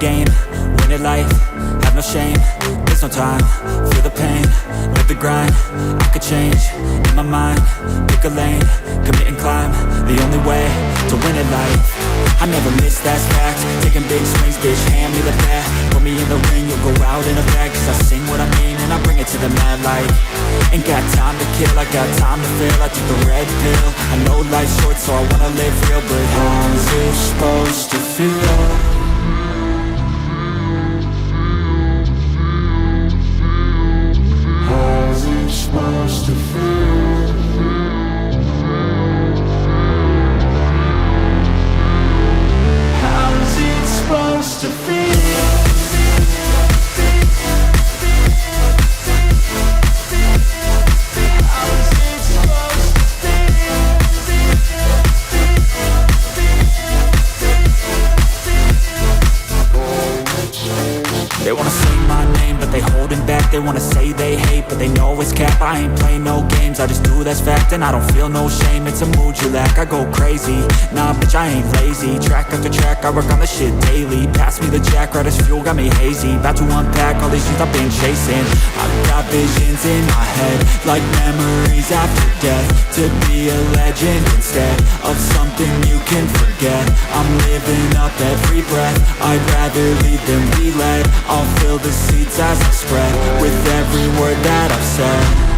game, win at life, have no shame. There's no time, feel the pain, live the grind. I could change, in my mind, pick a lane, commit and climb, the only way to win at life. I never miss, that's fact. Taking big swings, bitch, hand me the bat. Put me in the ring, you'll go out in a bag. Cause I sing what I mean and I bring it to the mad light. Ain't got time to kill, I got time to feel. I took the red pill, I know life's short so I wanna live real. But how's it supposed to feel? Supposed to feel. How is it supposed to feel? They wanna say my name, but they holding back. They wanna say they hate, but they know it's cap. I ain't play no games, I just do, that's fact. And I don't feel no shame, it's a mood you lack. I go crazy, nah bitch I ain't lazy. Track after track, I work on this shit daily. Pass me the jack, right as fuel, got me hazy. About to unpack all these things I've been chasing. I've got visions in my head, like memories after death. To be a legend instead of something you can forget. I'm living up every breath, I'd rather lead than be led. I'll fill the seats as I spread with every word that I've said.